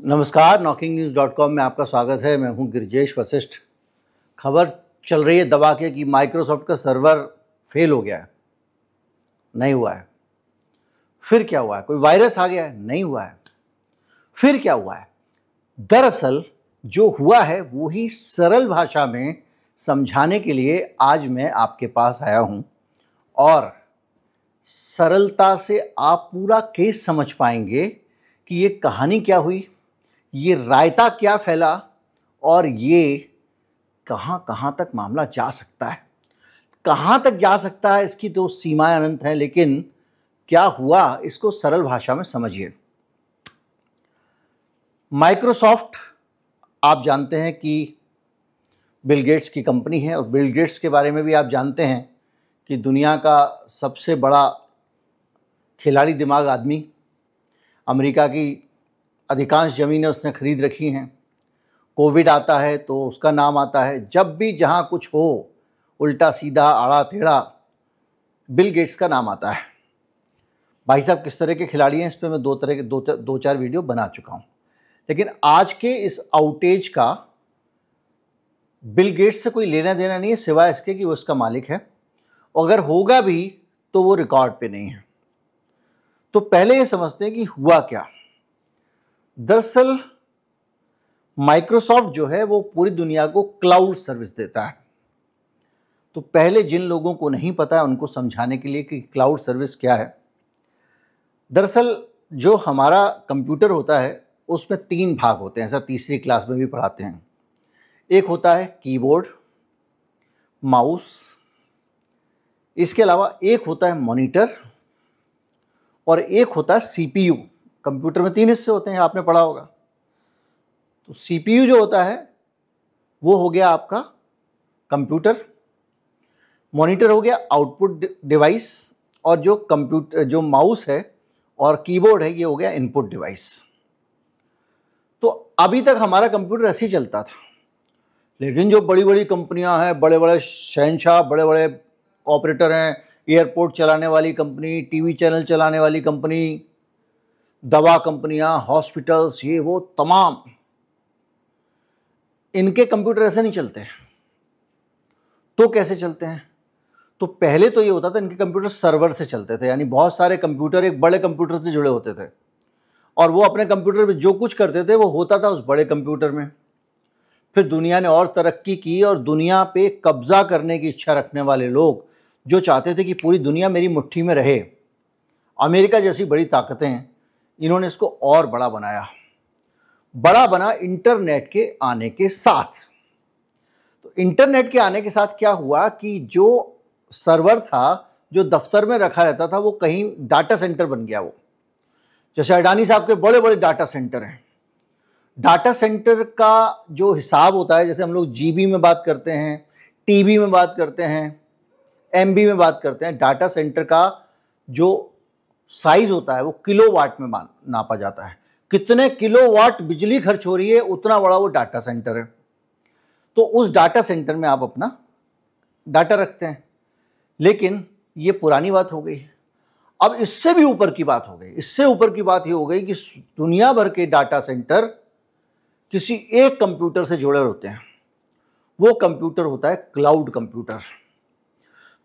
नमस्कार, knocking-news.com में आपका स्वागत है। मैं हूं गिरिजेश वशिष्ठ। खबर चल रही है दबा के कि माइक्रोसॉफ्ट का सर्वर फेल हो गया है। नहीं हुआ है। फिर क्या हुआ है? कोई वायरस आ गया है? नहीं हुआ है। फिर क्या हुआ है? दरअसल जो हुआ है वो ही सरल भाषा में समझाने के लिए आज मैं आपके पास आया हूं और सरलता से आप पूरा केस समझ पाएंगे कि ये कहानी क्या हुई, ये रायता क्या फैला और ये कहां कहां तक मामला जा सकता है। कहां तक जा सकता है इसकी तो सीमाएं अनंत हैं, लेकिन क्या हुआ इसको सरल भाषा में समझिए। माइक्रोसॉफ्ट आप जानते हैं कि बिल गेट्स की कंपनी है और बिल गेट्स के बारे में भी आप जानते हैं कि दुनिया का सबसे बड़ा खिलाड़ी दिमाग आदमी। अमेरिका की अधिकांश ज़मीनें उसने खरीद रखी हैं। कोविड आता है तो उसका नाम आता है। जब भी जहाँ कुछ हो, उल्टा सीधा आड़ा टेढ़ा, बिल गेट्स का नाम आता है। भाई साहब किस तरह के खिलाड़ी हैं, इस पर मैं दो चार वीडियो बना चुका हूँ। लेकिन आज के इस आउटेज का बिल गेट्स से कोई लेना देना नहीं है, सिवाय इसके कि वो इसका मालिक है, और अगर होगा भी तो वो रिकॉर्ड पे नहीं है। तो पहले ये समझते हैं कि हुआ क्या। दरअसल माइक्रोसॉफ्ट जो है वो पूरी दुनिया को क्लाउड सर्विस देता है। तो पहले जिन लोगों को नहीं पता है उनको समझाने के लिए कि क्लाउड सर्विस क्या है। दरअसल जो हमारा कंप्यूटर होता है उसमें 3 भाग होते हैं, ऐसा तीसरी क्लास में भी पढ़ाते हैं। एक होता है कीबोर्ड, माउस, इसके अलावा एक होता है मॉनिटर और एक होता है सीपीयू। कंप्यूटर में 3 हिस्से होते हैं, आपने पढ़ा होगा। तो सीपीयू जो होता है वो हो गया आपका कंप्यूटर, मॉनिटर हो गया आउटपुट डिवाइस, और जो माउस है और कीबोर्ड है ये हो गया इनपुट डिवाइस। तो अभी तक हमारा कंप्यूटर ऐसे ही चलता था, लेकिन जो बड़ी बड़ी कंपनियां हैं, बड़े बड़े शहंशाह, बड़े बड़े ऑपरेटर हैं, एयरपोर्ट चलाने वाली कंपनी, टीवी चैनल चलाने वाली कंपनी, दवा कंपनियां, हॉस्पिटल्स, ये वो तमाम, इनके कंप्यूटर ऐसे नहीं चलते। तो कैसे चलते हैं? तो पहले तो ये होता था, इनके कंप्यूटर सर्वर से चलते थे, यानी बहुत सारे कंप्यूटर एक बड़े कंप्यूटर से जुड़े होते थे और वो अपने कंप्यूटर में जो कुछ करते थे वो होता था उस बड़े कंप्यूटर में। फिर दुनिया ने और तरक्की की और दुनिया पे कब्जा करने की इच्छा रखने वाले लोग जो चाहते थे कि पूरी दुनिया मेरी मुट्ठी में रहे, अमेरिका जैसी बड़ी ताकतें हैं, इन्होंने इसको और बड़ा बनाया। बड़ा बना इंटरनेट के आने के साथ। तो इंटरनेट के आने के साथ क्या हुआ कि जो सर्वर था, जो दफ्तर में रखा रहता था, वो कहीं डाटा सेंटर बन गया। वो जैसे अडानी साहब के बड़े बड़े डाटा सेंटर हैं। डाटा सेंटर का जो हिसाब होता है, जैसे हम लोग जीबी में बात करते हैं, टीबी में बात करते हैं, एमबी में बात करते हैं, डाटा सेंटर का जो साइज होता है वो किलोवाट में नापा जाता है। कितने किलोवाट बिजली खर्च हो रही है, उतना बड़ा वो डाटा सेंटर है। तो उस डाटा सेंटर में आप अपना डाटा रखते हैं। लेकिन ये पुरानी बात हो गई। अब इससे भी ऊपर की बात हो गई। इससे ऊपर की बात ये हो गई कि दुनिया भर के डाटा सेंटर किसी एक कंप्यूटर से जुड़े होते हैं। वो कंप्यूटर होता है क्लाउड कंप्यूटर।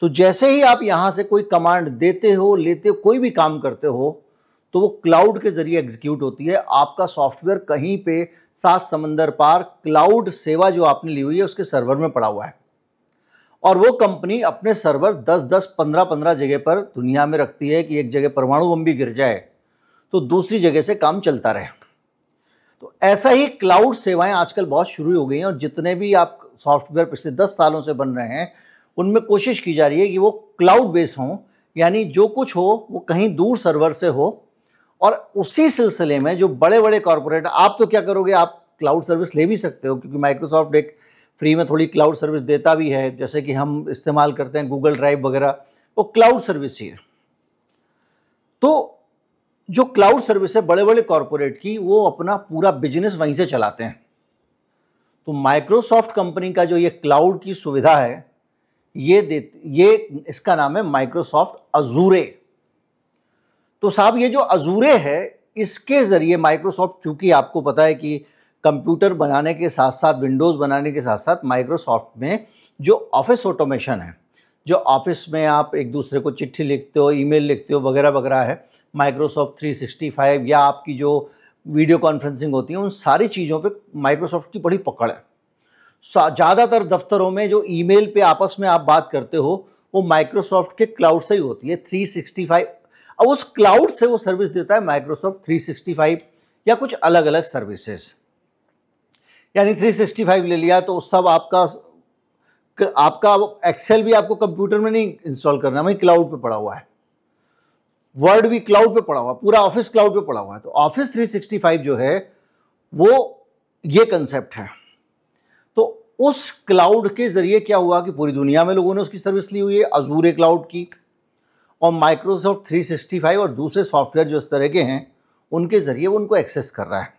तो जैसे ही आप यहां से कोई कमांड देते हो, लेते हो, कोई भी काम करते हो, तो वो क्लाउड के जरिए एग्जीक्यूट होती है। आपका सॉफ्टवेयर कहीं पे 7 समंदर पार क्लाउड सेवा जो आपने ली हुई है उसके सर्वर में पड़ा हुआ है, और वो कंपनी अपने सर्वर 10-10, 15-15 जगह पर दुनिया में रखती है कि एक जगह परमाणु बम भी गिर जाए तो दूसरी जगह से काम चलता रहे। तो ऐसा ही क्लाउड सेवाएं आजकल बहुत शुरू हो गई हैं, और जितने भी आप सॉफ्टवेयर पिछले 10 सालों से बन रहे हैं उनमें कोशिश की जा रही है कि वो क्लाउड बेस्ड हों, यानी जो कुछ हो वो कहीं दूर सर्वर से हो। और उसी सिलसिले में जो बड़े बड़े कॉर्पोरेट, आप तो क्या करोगे, आप क्लाउड सर्विस ले भी सकते हो, क्योंकि माइक्रोसॉफ्ट एक फ्री में थोड़ी क्लाउड सर्विस देता भी है। जैसे कि हम इस्तेमाल करते हैं गूगल ड्राइव वगैरह, वो क्लाउड सर्विस ही है। तो जो क्लाउड सर्विस है बड़े बड़े कॉर्पोरेट की, वो अपना पूरा बिजनेस वहीं से चलाते हैं। तो माइक्रोसॉफ्ट कंपनी का जो ये क्लाउड की सुविधा है, ये इसका नाम है माइक्रोसॉफ्ट अजूरे। तो साहब ये जो अजूरे है इसके ज़रिए माइक्रोसॉफ्ट, चूँकि आपको पता है कि कंप्यूटर बनाने के साथ साथ, विंडोज़ बनाने के साथ साथ, माइक्रोसॉफ्ट में जो ऑफिस ऑटोमेशन है, जो ऑफिस में आप एक दूसरे को चिट्ठी लिखते हो, ईमेल लिखते हो, वगैरह वगैरह है, माइक्रोसॉफ्ट 365 या आपकी जो वीडियो कॉन्फ्रेंसिंग होती है, उन सारी चीज़ों पे माइक्रोसॉफ्ट की बड़ी पकड़ है। ज़्यादातर दफ्तरों में जो ईमेल पे आपस में आप बात करते हो वो माइक्रोसॉफ्ट के क्लाउड से ही होती है, 365। अब उस क्लाउड से वो सर्विस देता है माइक्रोसॉफ्ट 365 या कुछ अलग अलग सर्विसेज। यानी 365 ले लिया तो सब आपका एक्सेल भी आपको कंप्यूटर में नहीं इंस्टॉल करना, वहीं क्लाउड पे पड़ा हुआ है। वर्ड भी क्लाउड पे पड़ा हुआ है, पूरा ऑफिस क्लाउड पे पड़ा हुआ है। तो ऑफिस 365 जो है वो ये कंसेप्ट है। तो उस क्लाउड के जरिए क्या हुआ कि पूरी दुनिया में लोगों ने उसकी सर्विस ली हुई है, अजूर क्लाउड की, और माइक्रोसॉफ्ट 365 और दूसरे सॉफ्टवेयर जो इस तरह के हैं उनके जरिए वो उनको एक्सेस कर रहा है।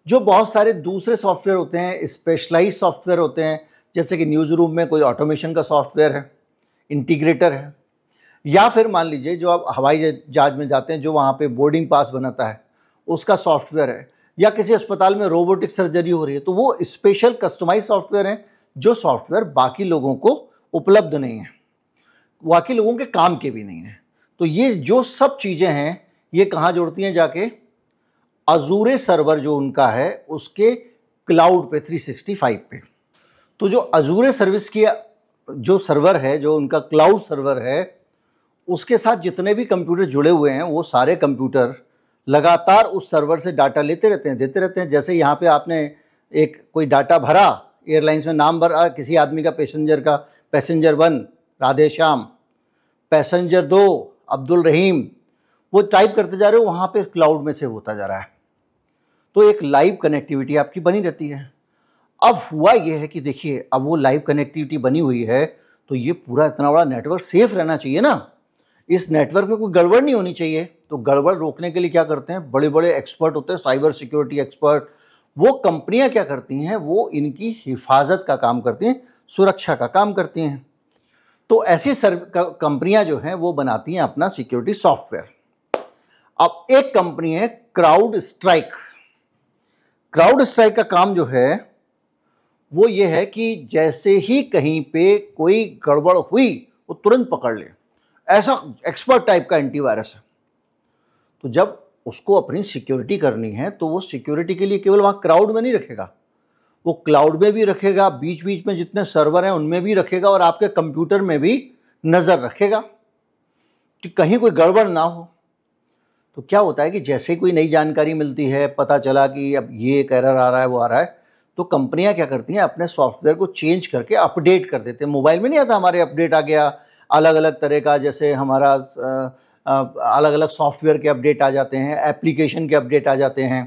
जो बहुत सारे दूसरे सॉफ्टवेयर होते हैं, स्पेशलाइज सॉफ्टवेयर होते हैं, जैसे कि न्यूज़ रूम में कोई ऑटोमेशन का सॉफ्टवेयर है, इंटीग्रेटर है, या फिर मान लीजिए जो आप हवाई जहाज में जाते हैं, जो वहाँ पे बोर्डिंग पास बनाता है उसका सॉफ्टवेयर है, या किसी अस्पताल में रोबोटिक सर्जरी हो रही है, तो वो स्पेशल कस्टमाइज सॉफ्टवेयर हैं, जो सॉफ्टवेयर बाकी लोगों को उपलब्ध नहीं है, बाकी लोगों के काम के भी नहीं है। तो ये जो सब चीज़ें हैं ये कहाँ जोड़ती हैं जाके, अजूरे सर्वर जो उनका है उसके क्लाउड पे 365 पे। तो जो अजूरे सर्विस की जो सर्वर है, जो उनका क्लाउड सर्वर है, उसके साथ जितने भी कंप्यूटर जुड़े हुए हैं वो सारे कंप्यूटर लगातार उस सर्वर से डाटा लेते रहते हैं, देते रहते हैं। जैसे यहाँ पे आपने एक कोई डाटा भरा, एयरलाइंस में नाम भरा किसी आदमी का, पैसेंजर का, पैसेंजर 1 राधेश्याम, पैसेंजर 2 अब्दुल रहीम, वो टाइप करते जा रहे हो, वहाँ पे क्लाउड में सेव होता जा रहा है। तो एक लाइव कनेक्टिविटी आपकी बनी रहती है। अब हुआ ये है कि देखिए, अब वो लाइव कनेक्टिविटी बनी हुई है तो ये पूरा इतना बड़ा नेटवर्क सेफ रहना चाहिए ना, इस नेटवर्क में कोई गड़बड़ नहीं होनी चाहिए। तो गड़बड़ रोकने के लिए क्या करते हैं, बड़े बड़े एक्सपर्ट होते हैं, साइबर सिक्योरिटी एक्सपर्ट, वो कंपनियां क्या करती हैं, वो इनकी हिफाजत का काम करती हैं, सुरक्षा का काम करती हैं। तो ऐसी कंपनियां जो हैं वो बनाती हैं अपना सिक्योरिटी सॉफ्टवेयर। अब एक कंपनी है क्राउड स्ट्राइक। क्राउड स्ट्राइक का काम जो है वो ये है कि जैसे ही कहीं पे कोई गड़बड़ हुई वो तुरंत पकड़ ले, ऐसा एक्सपर्ट टाइप का एंटीवायरस है। तो जब उसको अपनी सिक्योरिटी करनी है तो वो सिक्योरिटी के लिए केवल वहाँ क्राउड में नहीं रखेगा, वो क्लाउड में भी रखेगा, बीच बीच में जितने सर्वर हैं उनमें भी रखेगा, और आपके कंप्यूटर में भी नज़र रखेगा कि कहीं कोई गड़बड़ ना हो। तो क्या होता है कि जैसे कोई नई जानकारी मिलती है, पता चला कि अब ये एक एरर आ रहा है, वो आ रहा है, तो कंपनियां क्या करती हैं, अपने सॉफ्टवेयर को चेंज करके अपडेट कर देते हैं। मोबाइल में नहीं आता हमारे अपडेट आ गया अलग अलग तरह का, जैसे हमारा अलग अलग सॉफ्टवेयर के अपडेट आ जाते हैं, एप्लीकेशन के अपडेट आ जाते हैं।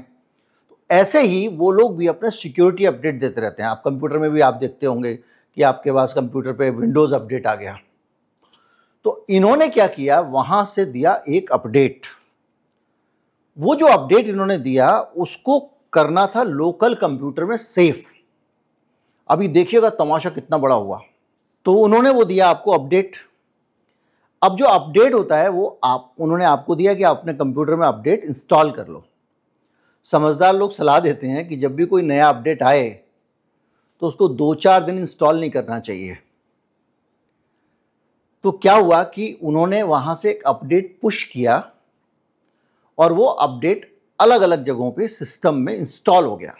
तो ऐसे ही वो लोग भी अपने सिक्योरिटी अपडेट देते रहते हैं। आप कंप्यूटर में भी आप देखते होंगे कि आपके पास कंप्यूटर पे विंडोज़ अपडेट आ गया, तो इन्होंने क्या किया, वहाँ से दिया एक अपडेट। वो जो अपडेट इन्होंने दिया उसको करना था लोकल कंप्यूटर में सेफ। अभी देखिएगा तमाशा कितना बड़ा हुआ। तो उन्होंने वो दिया आपको अपडेट। अब जो अपडेट होता है वो उन्होंने आपको दिया कि आप अपने कंप्यूटर में अपडेट इंस्टॉल कर लो। समझदार लोग सलाह देते हैं कि जब भी कोई नया अपडेट आए तो उसको 2-4 दिन इंस्टॉल नहीं करना चाहिए। तो क्या हुआ कि उन्होंने वहाँ से एक अपडेट पुश किया और वो अपडेट अलग अलग जगहों पे सिस्टम में इंस्टॉल हो गया।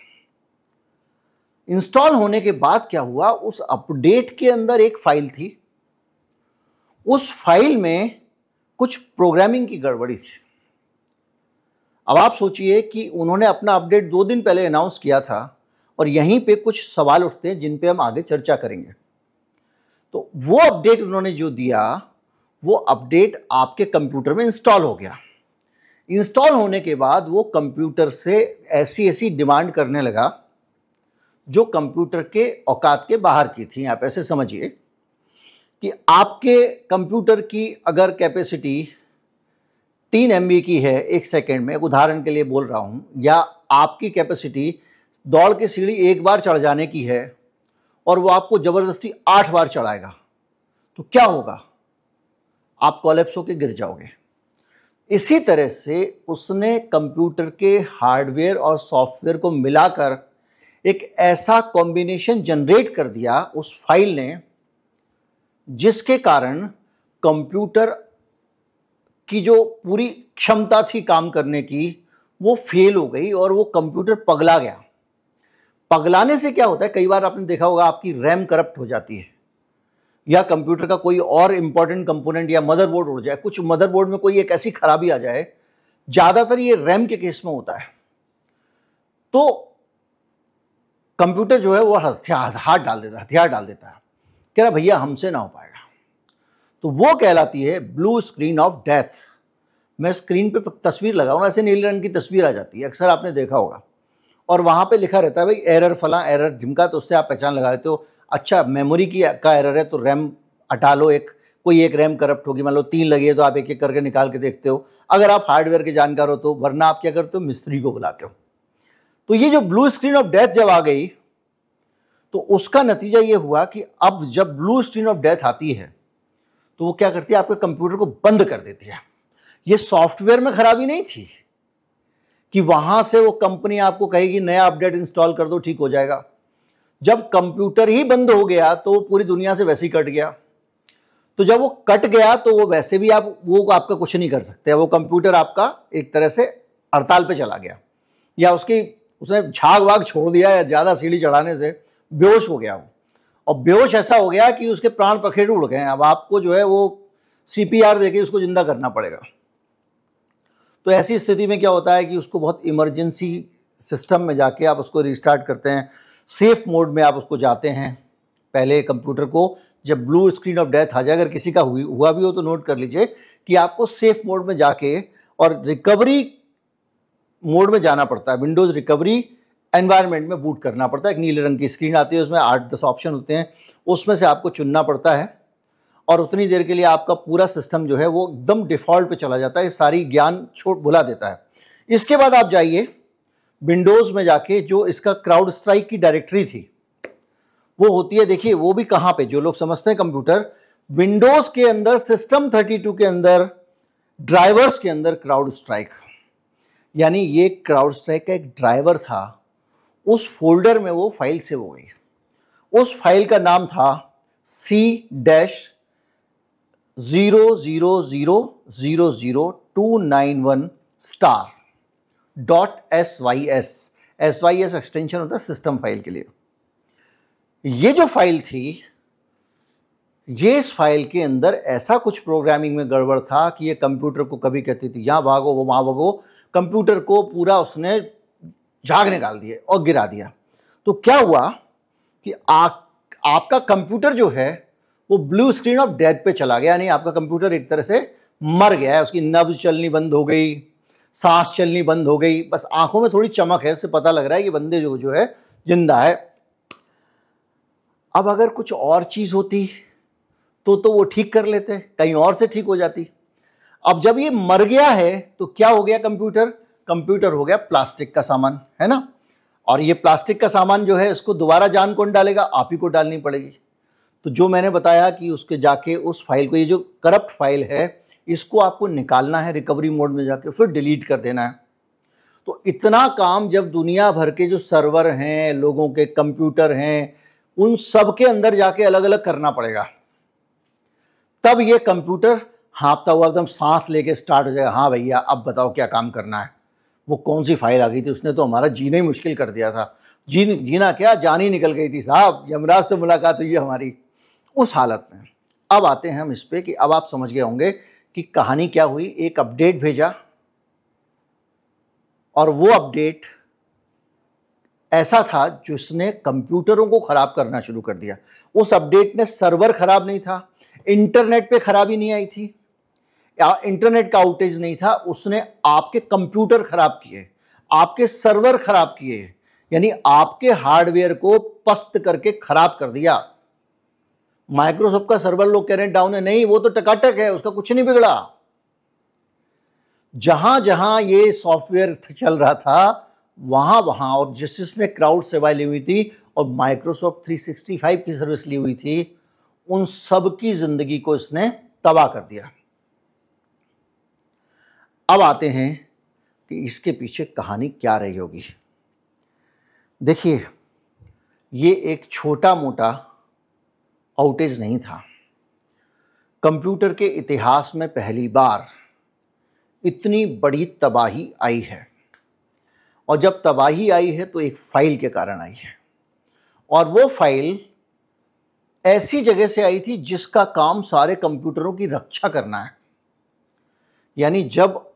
इंस्टॉल होने के बाद क्या हुआ, उस अपडेट के अंदर एक फाइल थी, उस फाइल में कुछ प्रोग्रामिंग की गड़बड़ी थी। अब आप सोचिए कि उन्होंने अपना अपडेट 2 दिन पहले अनाउंस किया था और यहीं पे कुछ सवाल उठते हैं जिन पे हम आगे चर्चा करेंगे। तो वो अपडेट उन्होंने जो दिया, वो अपडेट आपके कंप्यूटर में इंस्टॉल हो गया। इंस्टॉल होने के बाद वो कंप्यूटर से ऐसी ऐसी डिमांड करने लगा जो कंप्यूटर के औकात के बाहर की थी। आप ऐसे समझिए कि आपके कंप्यूटर की अगर कैपेसिटी 3 MB की है 1 सेकेंड में, उदाहरण के लिए बोल रहा हूँ, या आपकी कैपेसिटी दौड़ के सीढ़ी 1 बार चढ़ जाने की है और वो आपको ज़बरदस्ती 8 बार चढ़ाएगा, तो क्या होगा, आप कोलैप्स होकर गिर जाओगे। इसी तरह से उसने कंप्यूटर के हार्डवेयर और सॉफ्टवेयर को मिलाकर एक ऐसा कॉम्बिनेशन जनरेट कर दिया उस फाइल ने, जिसके कारण कंप्यूटर की जो पूरी क्षमता थी काम करने की वो फेल हो गई और वो कंप्यूटर पगला गया। पगलाने से क्या होता है, कई बार आपने देखा होगा आपकी रैम करप्ट हो जाती है या कंप्यूटर का कोई और इंपॉर्टेंट कंपोनेंट या मदरबोर्ड उड़ जाए, कुछ मदरबोर्ड में कोई एक ऐसी खराबी आ जाए, ज्यादातर ये रैम के केस में होता है। तो कंप्यूटर जो है वो हाथ डाल देता है, कह रहा भैया हमसे ना हो पाएगा। तो वो कहलाती है ब्लू स्क्रीन ऑफ डेथ। मैं स्क्रीन पे तस्वीर लगाऊंगा, ऐसे नीले रंग की तस्वीर आ जाती है, अक्सर आपने देखा होगा, और वहां पे लिखा रहता है भाई एरर फला एरर ढिमका, तो उससे आप पहचान लगा लेते हो अच्छा मेमोरी की का एरर है तो रैम हटा लो, कोई एक रैम करप्ट होगी, मान लो 3 लगी है तो आप एक एक करके निकाल के देखते हो अगर आप हार्डवेयर के जानकार हो तो, वरना आप क्या करते हो मिस्त्री को बुलाते हो। तो ये जो ब्लू स्क्रीन ऑफ डेथ जब आ गई तो उसका नतीजा ये हुआ कि अब जब ब्लू स्क्रीन ऑफ डेथ आती है तो वो क्या करती है, आपके कंप्यूटर को बंद कर देती है। ये सॉफ्टवेयर में खराबी नहीं थी कि वहां से वो कंपनी आपको कहेगी नया अपडेट इंस्टॉल कर दो ठीक हो जाएगा। जब कंप्यूटर ही बंद हो गया तो पूरी दुनिया से वैसे ही कट गया। तो जब वो कट गया तो वो वैसे भी वो आपका कुछ नहीं कर सकते, वो कंप्यूटर आपका एक तरह से हड़ताल पे चला गया, या उसने झाग वाग छोड़ दिया, या ज्यादा सीढ़ी चढ़ाने से बेहोश हो गया वो, और बेहोश ऐसा हो गया कि उसके प्राण पखेरु उड़ गए। अब आपको जो है वो CPR देके उसको जिंदा करना पड़ेगा। तो ऐसी स्थिति में क्या होता है कि उसको बहुत इमरजेंसी सिस्टम में जाके आप उसको रिस्टार्ट करते हैं, सेफ मोड में आप उसको जाते हैं। पहले कंप्यूटर को जब ब्लू स्क्रीन ऑफ डेथ आ जाए, अगर किसी का हुआ भी हो तो नोट कर लीजिए कि आपको सेफ मोड में जाके और रिकवरी मोड में जाना पड़ता है, विंडोज रिकवरी एनवायरनमेंट में बूट करना पड़ता है। एक नीले रंग की स्क्रीन आती है, उसमें 8-10 ऑप्शन होते हैं, उसमें से आपको चुनना पड़ता है और उतनी देर के लिए आपका पूरा सिस्टम जो है वो एकदम डिफॉल्ट पे चला जाता है, सारी ज्ञान भुला देता है। इसके बाद आप जाइए विंडोज में जाके, जो इसका क्राउड स्ट्राइक की डायरेक्टरी थी वो होती है, देखिए वो भी कहां पे, जो लोग समझते हैं कंप्यूटर, विंडोज के अंदर सिस्टम 32 के अंदर ड्राइवर्स के अंदर क्राउड स्ट्राइक, यानी ये क्राउड स्ट्राइक का एक ड्राइवर था, उस फोल्डर में वो फाइल सेव हो गई। उस फाइल का नाम था C-0000291*.sys। sys एक्सटेंशन होता है सिस्टम फाइल के लिए। ये जो फाइल थी, ये इस फाइल के अंदर ऐसा कुछ प्रोग्रामिंग में गड़बड़ था कि ये कंप्यूटर को कभी कहती थी यहां भागो वो वहां भागो, कंप्यूटर को पूरा उसने झाग निकाल दिए और गिरा दिया। तो क्या हुआ कि आपका कंप्यूटर जो है वो ब्लू स्क्रीन ऑफ डेथ पे चला गया, यानी आपका कंप्यूटर एक तरह से मर गया है, उसकी नब्ज चलनी बंद हो गई, सांस चलनी बंद हो गई, बस आंखों में थोड़ी चमक है, उससे पता लग रहा है कि बंदे जो है जिंदा है। अब अगर कुछ और चीज होती तो वो ठीक कर लेते, कहीं और से ठीक हो जाती। अब जब ये मर गया है तो क्या हो गया, कंप्यूटर हो गया प्लास्टिक का सामान, है ना। और ये प्लास्टिक का सामान जो है इसको दोबारा जान कौन डालेगा, आप ही को डालनी पड़ेगी। तो जो मैंने बताया कि उसके जाके उस फाइल को, ये जो करप्ट फाइल है इसको आपको निकालना है रिकवरी मोड में जाके, फिर डिलीट कर देना है। तो इतना काम जब दुनिया भर के जो सर्वर हैं, लोगों के कंप्यूटर हैं, उन सब के अंदर जाके अलग अलग करना पड़ेगा, तब ये कंप्यूटर हाँफता हुआ एकदम सांस लेके स्टार्ट हो जाएगा। हाँ भैया अब बताओ क्या काम करना है। वो कौन सी फाइल आ गई थी, उसने तो हमारा जीना ही मुश्किल कर दिया था। जीना क्या, जान ही निकल गई थी साहब, यमराज से मुलाकात हुई है हमारी। उस हालत में अब आते हैं हम इस पे कि अब आप समझ गए होंगे कि कहानी क्या हुई। एक अपडेट भेजा और वो अपडेट ऐसा था जिसने कंप्यूटरों को खराब करना शुरू कर दिया। उस अपडेट ने सर्वर खराब नहीं था, इंटरनेट पे खराबी नहीं आई थी, या इंटरनेट का आउटेज नहीं था, उसने आपके कंप्यूटर खराब किए, आपके सर्वर खराब किए, यानी आपके हार्डवेयर को पस्त करके खराब कर दिया। माइक्रोसॉफ्ट का सर्वर लोग कह रहे हैं डाउन है, नहीं वो तो टकाटक है, उसका कुछ नहीं बिगड़ा। जहां जहां ये सॉफ्टवेयर चल रहा था वहां वहां, और जिसने क्राउड सेवा ली हुई थी और माइक्रोसॉफ्ट 365 की सर्विस ली हुई थी, उन सब की जिंदगी को इसने तबाह कर दिया। अब आते हैं कि इसके पीछे कहानी क्या रही होगी। देखिए, ये एक छोटा मोटा आउटेज नहीं था। कंप्यूटर के इतिहास में पहली बार इतनी बड़ी तबाही आई है, और जब तबाही आई है तो एक फाइल के कारण आई है, और वो फाइल ऐसी जगह से आई थी जिसका काम सारे कंप्यूटरों की रक्षा करना है। यानी जब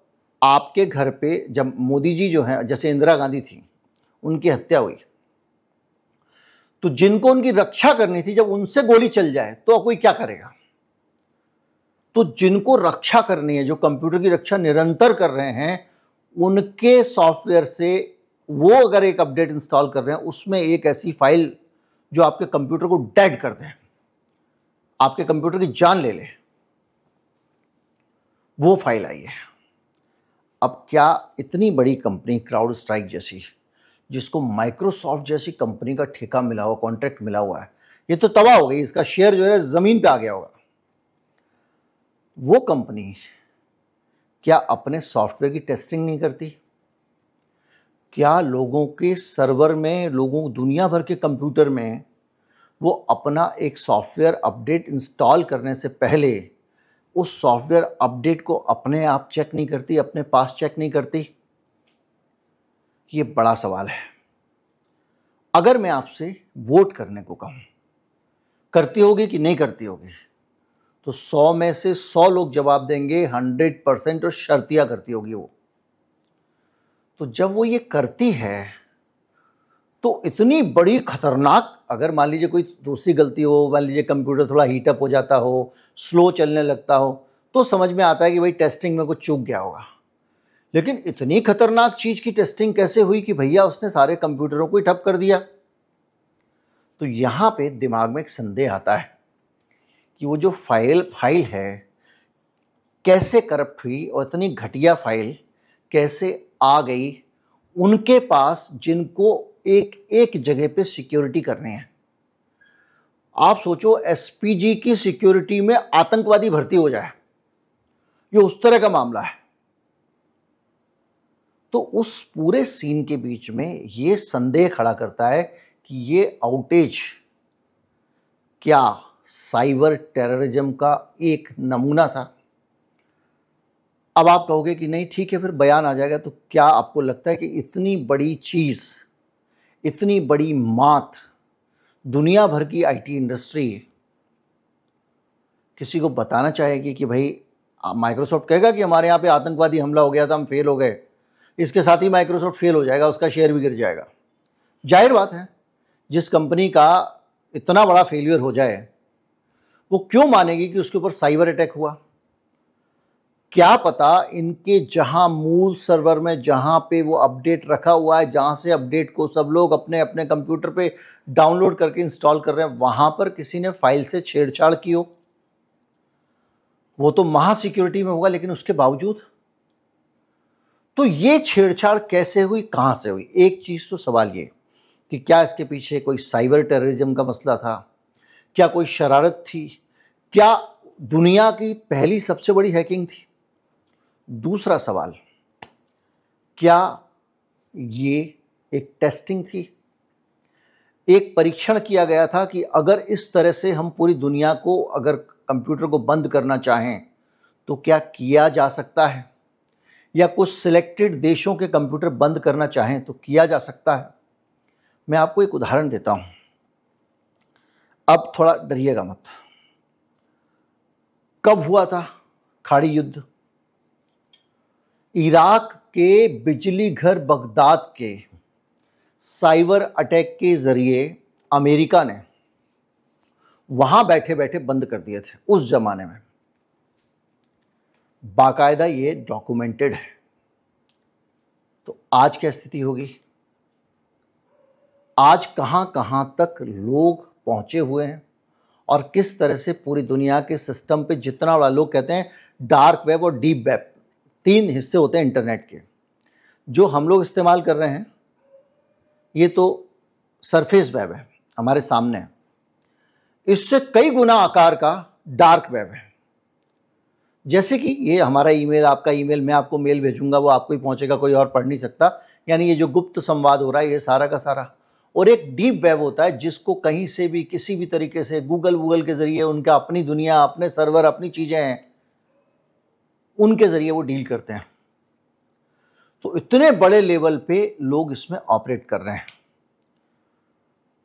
आपके घर पे, जब मोदी जी जो हैं, जैसे इंदिरा गांधी थी, उनकी हत्या हुई, तो जिनको उनकी रक्षा करनी थी, जब उनसे गोली चल जाए तो कोई क्या करेगा? तो जिनको रक्षा करनी है, जो कंप्यूटर की रक्षा निरंतर कर रहे हैं, उनके सॉफ्टवेयर से वो अगर एक अपडेट इंस्टॉल कर रहे हैं, उसमें एक ऐसी फाइल जो आपके कंप्यूटर को डेड कर दे, आपके कंप्यूटर की जान ले ले, वो फाइल आई है। अब क्या इतनी बड़ी कंपनी क्राउड स्ट्राइक जैसी, जिसको माइक्रोसॉफ्ट जैसी कंपनी का ठेका मिला हुआ, कॉन्ट्रैक्ट मिला हुआ है, ये तो तबाह हो गई, इसका शेयर जो है जमीन पे आ गया होगा। वो कंपनी क्या अपने सॉफ्टवेयर की टेस्टिंग नहीं करती? क्या लोगों के सर्वर में, लोगों दुनिया भर के कंप्यूटर में वो अपना एक सॉफ्टवेयर अपडेट इंस्टॉल करने से पहले उस सॉफ्टवेयर अपडेट को अपने आप चेक नहीं करती, अपने पास चेक नहीं करती? ये बड़ा सवाल है। अगर मैं आपसे वोट करने को कहूं, करती होगी कि नहीं करती होगी, तो 100 में से 100 लोग जवाब देंगे 100% और शर्तिया करती होगी वो। तो जब वो ये करती है तो इतनी बड़ी खतरनाक, अगर मान लीजिए कोई दूसरी गलती हो, मान लीजिए कंप्यूटर थोड़ा हीटअप हो जाता हो, स्लो चलने लगता हो, तो समझ में आता है कि भाई टेस्टिंग में कुछ चूक गया होगा। लेकिन इतनी खतरनाक चीज की टेस्टिंग कैसे हुई कि भैया उसने सारे कंप्यूटरों को ही ठप कर दिया? तो यहां पे दिमाग में एक संदेह आता है कि वो जो फाइल है कैसे करप्ट हुई, और इतनी घटिया फाइल कैसे आ गई उनके पास, जिनको एक एक जगह पे सिक्योरिटी करनी है। आप सोचो, एसपीजी की सिक्योरिटी में आतंकवादी भर्ती हो जाए, ये उस तरह का मामला है। तो उस पूरे सीन के बीच में ये संदेह खड़ा करता है कि ये आउटेज क्या साइबर टेररिज्म का एक नमूना था? अब आप कहोगे कि नहीं ठीक है, फिर बयान आ जाएगा। तो क्या आपको लगता है कि इतनी बड़ी चीज, इतनी बड़ी मात, दुनिया भर की आईटी इंडस्ट्री किसी को बताना चाहेगी कि भाई, माइक्रोसॉफ्ट कहेगा कि हमारे यहाँ पे आतंकवादी हमला हो गया था, हम फेल हो गए, इसके साथ ही माइक्रोसॉफ्ट फेल हो जाएगा, उसका शेयर भी गिर जाएगा? जाहिर बात है, जिस कंपनी का इतना बड़ा फेलियर हो जाए, वो क्यों मानेगी कि उसके ऊपर साइबर अटैक हुआ? क्या पता इनके जहां मूल सर्वर में, जहां पे वो अपडेट रखा हुआ है, जहां से अपडेट को सब लोग अपने अपने कंप्यूटर पे डाउनलोड करके इंस्टॉल कर रहे हैं, वहां पर किसी ने फाइल से छेड़छाड़ की हो। वो तो महा सिक्योरिटी में होगा, लेकिन उसके बावजूद तो ये छेड़छाड़ कैसे हुई, कहां से हुई? एक चीज तो सवाल ये कि क्या इसके पीछे कोई साइबर टेररिज्म का मसला था? क्या कोई शरारत थी? क्या दुनिया की पहली सबसे बड़ी हैकिंग थी? दूसरा सवाल, क्या ये एक टेस्टिंग थी? एक परीक्षण किया गया था कि अगर इस तरह से हम पूरी दुनिया को, अगर कंप्यूटर को बंद करना चाहें तो क्या किया जा सकता है? या कुछ सिलेक्टेड देशों के कंप्यूटर बंद करना चाहें तो किया जा सकता है? मैं आपको एक उदाहरण देता हूं, अब थोड़ा डरिएगा मत। कब हुआ था खाड़ी युद्ध? इराक के बिजली घर बगदाद के साइबर अटैक के जरिए अमेरिका ने वहां बैठे बैठे बंद कर दिए थे उस जमाने में। बाकायदा ये डॉक्यूमेंटेड है। तो आज क्या स्थिति होगी? आज कहां कहां तक लोग पहुंचे हुए हैं, और किस तरह से पूरी दुनिया के सिस्टम पे, जितना बड़ा, लोग कहते हैं डार्क वेब और डीप वेब, 3 हिस्से होते हैं इंटरनेट के। जो हम लोग इस्तेमाल कर रहे हैं ये तो सरफेस वेब है, हमारे सामने है। इससे कई गुना आकार का डार्क वेब है, जैसे कि ये हमारा ईमेल, आपका ईमेल, मैं आपको मेल भेजूंगा, वो आपको ही पहुंचेगा, कोई और पढ़ नहीं सकता। यानी ये जो गुप्त संवाद हो रहा है ये सारा का सारा। और एक डीप वेब होता है जिसको कहीं से भी किसी भी तरीके से गूगल के जरिए, उनका अपनी दुनिया, अपने सर्वर, अपनी चीजें हैं, उनके जरिए वो डील करते हैं। तो इतने बड़े लेवल पे लोग इसमें ऑपरेट कर रहे हैं।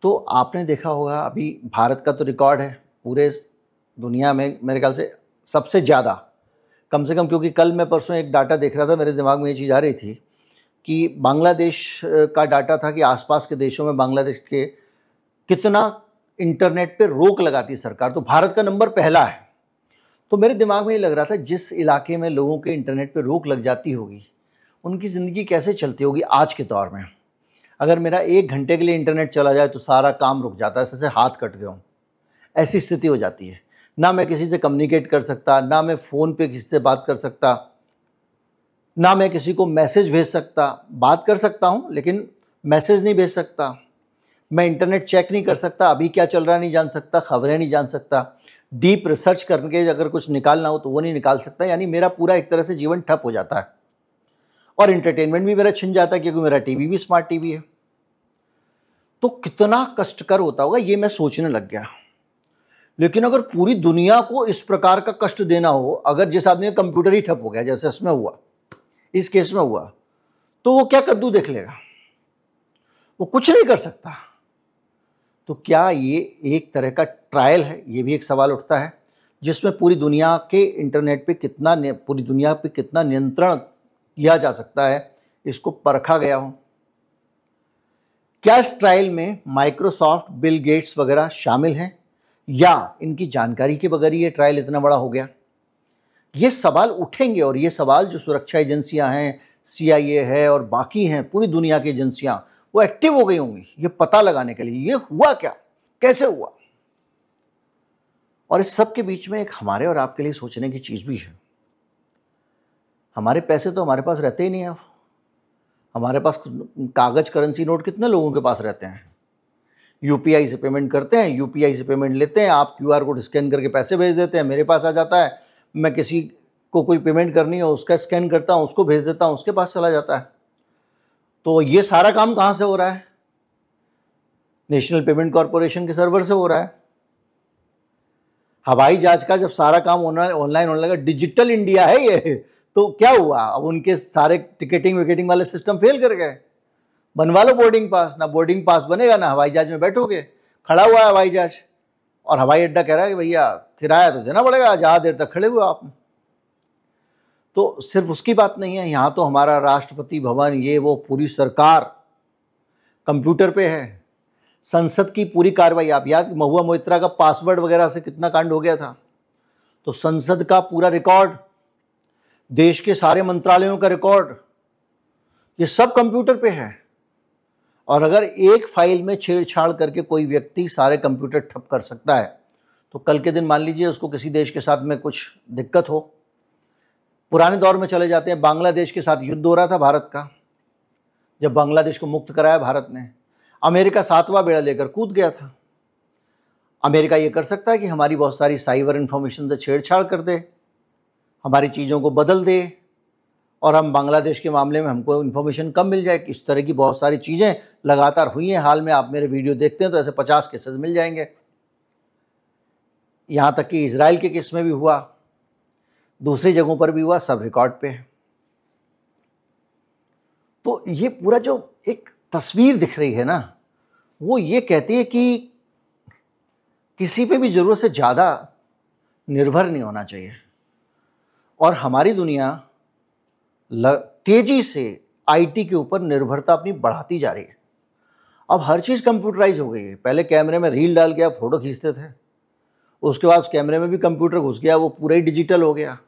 तो आपने देखा होगा अभी भारत का तो रिकॉर्ड है पूरे दुनिया में मेरे ख्याल से सबसे ज़्यादा, कम से कम, क्योंकि कल मैं परसों एक डाटा देख रहा था, मेरे दिमाग में ये चीज़ आ रही थी कि बांग्लादेश का डाटा था कि आसपास के देशों में बांग्लादेश के कितना इंटरनेट पे रोक लगाती सरकार, तो भारत का नंबर पहला है। तो मेरे दिमाग में ये लग रहा था जिस इलाके में लोगों के इंटरनेट पे रोक लग जाती होगी उनकी ज़िंदगी कैसे चलती होगी आज के दौर में। अगर मेरा 1 घंटे के लिए इंटरनेट चला जाए तो सारा काम रुक जाता है, जैसे हाथ कट गए हों, ऐसी स्थिति हो जाती है। ना मैं किसी से कम्युनिकेट कर सकता, ना मैं फ़ोन पे किसी से बात कर सकता, ना मैं किसी को मैसेज भेज सकता। बात कर सकता हूँ लेकिन मैसेज नहीं भेज सकता। मैं इंटरनेट चेक नहीं कर सकता, अभी क्या चल रहा है नहीं जान सकता, खबरें नहीं जान सकता, डीप रिसर्च करके अगर कुछ निकालना हो तो वो नहीं निकाल सकता। यानी मेरा पूरा एक तरह से जीवन ठप हो जाता है और एंटरटेनमेंट भी मेरा छिन जाता है, क्योंकि मेरा टीवी भी स्मार्ट टीवी है। तो कितना कष्टकर होता होगा ये मैं सोचने लग गया। लेकिन अगर पूरी दुनिया को इस प्रकार का कष्ट देना हो, अगर जिस आदमी का कंप्यूटर ही ठप हो गया, जैसे इसमें हुआ, इस केस में हुआ, तो वो क्या कद्दू देख लेगा? वो कुछ नहीं कर सकता। तो क्या ये एक तरह का ट्रायल है? ये भी एक सवाल उठता है, जिसमें पूरी दुनिया के इंटरनेट पे पूरी दुनिया पे कितना नियंत्रण किया जा सकता है, इसको परखा गया हो। क्या इस ट्रायल में माइक्रोसॉफ्ट, बिल गेट्स वगैरह शामिल हैं, या इनकी जानकारी के बगैर ये ट्रायल इतना बड़ा हो गया? ये सवाल उठेंगे, और ये सवाल जो सुरक्षा एजेंसियां हैं, CIA है और बाकी हैं, पूरी दुनिया की एजेंसियां, वो एक्टिव हो गई होंगी ये पता लगाने के लिए ये हुआ क्या, कैसे हुआ। और इस सब के बीच में एक हमारे और आपके लिए सोचने की चीज भी है। हमारे पैसे तो हमारे पास रहते ही नहीं है। हमारे पास कागज करेंसी नोट कितने लोगों के पास रहते हैं? UPI से पेमेंट करते हैं, UPI से पेमेंट लेते हैं, आप QR कोड स्कैन करके पैसे भेज देते हैं, मेरे पास आ जाता है। मैं किसी को कोई पेमेंट करनी हो उसका स्कैन करता हूँ, उसको भेज देता हूँ, उसके पास चला जाता है। तो ये सारा काम कहाँ से हो रहा है? नेशनल पेमेंट कॉरपोरेशन के सर्वर से हो रहा है। हवाई जहाज का जब सारा काम ऑनलाइन होने लगा, डिजिटल इंडिया है ये, तो क्या हुआ? अब उनके सारे टिकटिंग विकेटिंग वाले सिस्टम फेल कर गए। बनवा लो बोर्डिंग पास, ना बोर्डिंग पास बनेगा, ना हवाई जहाज में बैठोगे। खड़ा हुआ है हवाई जहाज और हवाई अड्डा कह रहा है कि भैया किराया तो देना पड़ेगा, ज़्यादा देर तक खड़े हुए आप। तो सिर्फ उसकी बात नहीं है, यहाँ तो हमारा राष्ट्रपति भवन, ये वो पूरी सरकार कंप्यूटर पे है। संसद की पूरी कार्रवाई, आप याद, महुआ मोइत्रा का पासवर्ड वगैरह से कितना कांड हो गया था। तो संसद का पूरा रिकॉर्ड, देश के सारे मंत्रालयों का रिकॉर्ड, ये सब कंप्यूटर पे है। और अगर एक फाइल में छेड़छाड़ करके कोई व्यक्ति सारे कंप्यूटर ठप कर सकता है, तो कल के दिन मान लीजिए उसको किसी देश के साथ में कुछ दिक्कत हो। पुराने दौर में चले जाते हैं, बांग्लादेश के साथ युद्ध हो रहा था भारत का, जब बांग्लादेश को मुक्त कराया भारत ने, अमेरिका 7वां बेड़ा लेकर कूद गया था। अमेरिका ये कर सकता है कि हमारी बहुत सारी साइबर इंफॉर्मेशन से छेड़छाड़ कर दे, हमारी चीज़ों को बदल दे, और हम बांग्लादेश के मामले में हमको इन्फॉर्मेशन कम मिल जाए। इस तरह की बहुत सारी चीज़ें लगातार हुई हैं। हाल में आप मेरे वीडियो देखते हैं तो ऐसे 50 केसेस मिल जाएंगे। यहाँ तक कि इजराइल के केस में भी हुआ, दूसरी जगहों पर भी हुआ, सब रिकॉर्ड पे है। तो ये पूरा जो एक तस्वीर दिख रही है ना, वो ये कहती है कि किसी पे भी ज़रूरत से ज़्यादा निर्भर नहीं होना चाहिए। और हमारी दुनिया तेजी से IT के ऊपर निर्भरता अपनी बढ़ाती जा रही है। अब हर चीज़ कंप्यूटराइज हो गई है। पहले कैमरे में रील डाल के आप फोटो खींचते थे, उसके बाद उस कैमरे में भी कंप्यूटर घुस गया, वो पूरा ही डिजिटल हो गया।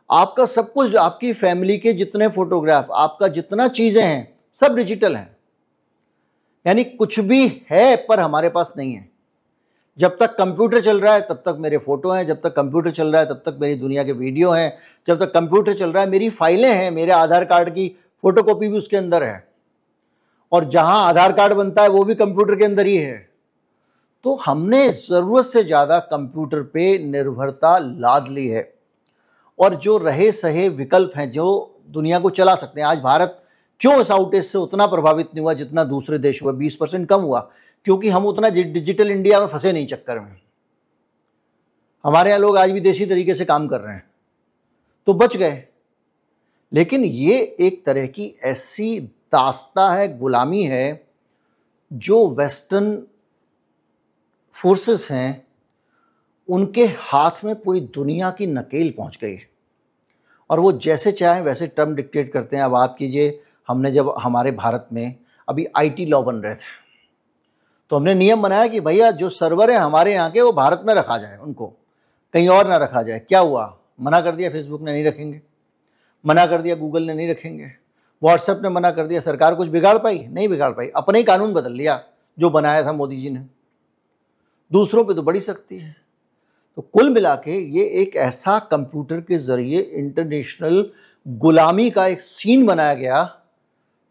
आपका सब कुछ, आपकी फैमिली के जितने फोटोग्राफ, आपका जितना चीज़ें हैं, सब डिजिटल हैं। यानी कुछ भी है पर हमारे पास नहीं है। जब तक कंप्यूटर चल रहा है तब तक मेरे फोटो हैं, जब तक कंप्यूटर चल रहा है तब तक मेरी दुनिया के वीडियो हैं, जब तक कंप्यूटर चल रहा है मेरी फाइलें हैं, मेरे आधार कार्ड की फोटोकॉपी भी उसके अंदर है, और जहां आधार कार्ड बनता है वो भी कंप्यूटर के अंदर ही है। तो हमने ज़रूरत से ज़्यादा कंप्यूटर पे निर्भरता लाद ली है। और जो रहे सहे विकल्प हैं जो दुनिया को चला सकते हैं। आज भारत क्यों इस आउटेज से उतना प्रभावित नहीं हुआ जितना दूसरे देश हुआ? 20% कम हुआ, क्योंकि हम उतना डिजिटल इंडिया में फंसे नहीं चक्कर में। हमारे यहाँ लोग आज भी देसी तरीके से काम कर रहे हैं, तो बच गए। लेकिन ये एक तरह की ऐसी दास्ता है, गुलामी है, जो वेस्टर्न फोर्सेस हैं उनके हाथ में पूरी दुनिया की नकेल पहुंच गई और वो जैसे चाहें वैसे टर्म डिक्टेट करते हैं। अब बात कीजिए, हमने जब हमारे भारत में अभी आईटी लॉ बन रहे थे, तो हमने नियम बनाया कि भैया जो सर्वर है हमारे यहाँ के वो भारत में रखा जाए, उनको कहीं और ना रखा जाए। क्या हुआ? मना कर दिया, फेसबुक ने नहीं रखेंगे, मना कर दिया गूगल ने नहीं रखेंगे, व्हाट्सएप ने मना कर दिया। सरकार कुछ बिगाड़ पाई? नहीं बिगाड़ पाई, अपने ही कानून बदल लिया जो बनाया था मोदी जी ने। दूसरों पे तो बड़ी सख्ती है। तो कुल मिला के ये एक ऐसा कंप्यूटर के जरिए इंटरनेशनल गुलामी का एक सीन बनाया गया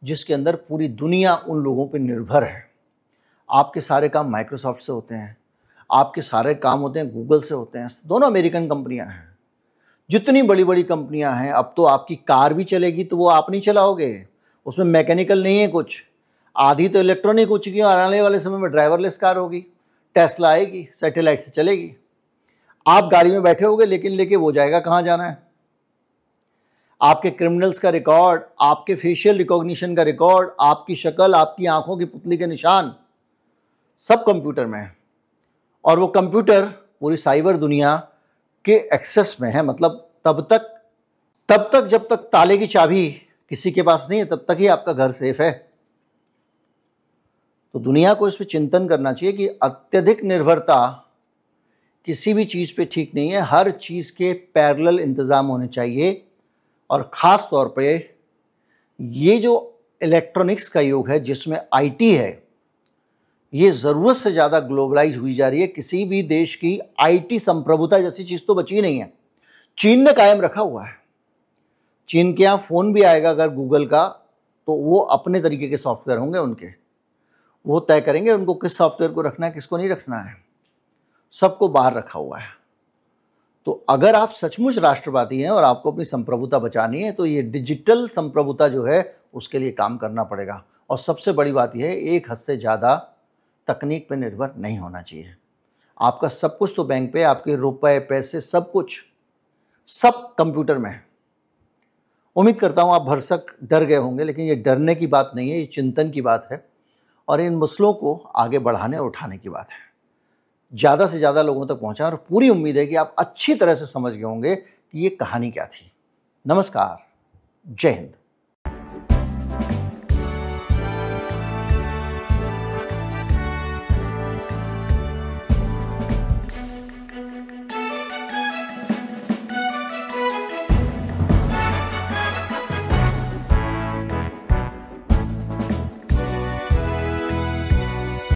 जिसके अंदर पूरी दुनिया उन लोगों पे निर्भर है। आपके सारे काम माइक्रोसॉफ्ट से होते हैं, आपके सारे काम होते हैं गूगल से होते हैं। दोनों अमेरिकन कंपनियां हैं। जितनी बड़ी बड़ी कंपनियां हैं, अब तो आपकी कार भी चलेगी तो वो आप नहीं चलाओगे, उसमें मैकेनिकल नहीं है कुछ, आधी तो इलेक्ट्रॉनिक हो चुकी है और आने वाले समय में ड्राइवरलेस कार होगी। टेस्ला आएगी, सैटेलाइट से चलेगी। आप गाड़ी में बैठे होगे लेकिन लेके वो जाएगा कहाँ जाना है। आपके क्रिमिनल्स का रिकॉर्ड, आपके फेशियल रिकॉग्निशन का रिकॉर्ड, आपकी शक्ल, आपकी आंखों की पुतली के निशान सब कंप्यूटर में है। और वो कंप्यूटर पूरी साइबर दुनिया के एक्सेस में है। मतलब तब तक जब तक ताले की चाबी किसी के पास नहीं है तब तक ही आपका घर सेफ है। तो दुनिया को इस पर चिंतन करना चाहिए कि अत्यधिक निर्भरता किसी भी चीज़ पे ठीक नहीं है। हर चीज़ के पैरेलल इंतज़ाम होने चाहिए। और ख़ास तौर पे ये जो इलेक्ट्रॉनिक्स का युग है जिसमें आईटी है, ये ज़रूरत से ज़्यादा ग्लोबलाइज हुई जा रही है। किसी भी देश की आईटी संप्रभुता जैसी चीज़ तो बची नहीं है। चीन ने कायम रखा हुआ है। चीन के यहाँ फ़ोन भी आएगा अगर गूगल का, तो वो अपने तरीके के सॉफ्टवेयर होंगे उनके, वो तय करेंगे उनको किस सॉफ्टवेयर को रखना है किसको नहीं रखना है। सबको बाहर रखा हुआ है। तो अगर आप सचमुच राष्ट्रवादी हैं और आपको अपनी संप्रभुता बचानी है तो ये डिजिटल संप्रभुता जो है उसके लिए काम करना पड़ेगा। और सबसे बड़ी बात यह है, एक हद से ज़्यादा तकनीक पर निर्भर नहीं होना चाहिए। आपका सब कुछ तो बैंक पे, आपके रुपए पैसे सब कुछ सब कंप्यूटर में है। उम्मीद करता हूँ आप भरसक डर गए होंगे, लेकिन ये डरने की बात नहीं है, ये चिंतन की बात है और इन मसलों को आगे बढ़ाने और उठाने की बात है। ज़्यादा से ज़्यादा लोगों तक पहुँचा और पूरी उम्मीद है कि आप अच्छी तरह से समझ गए होंगे कि ये कहानी क्या थी। नमस्कार, जय हिंद।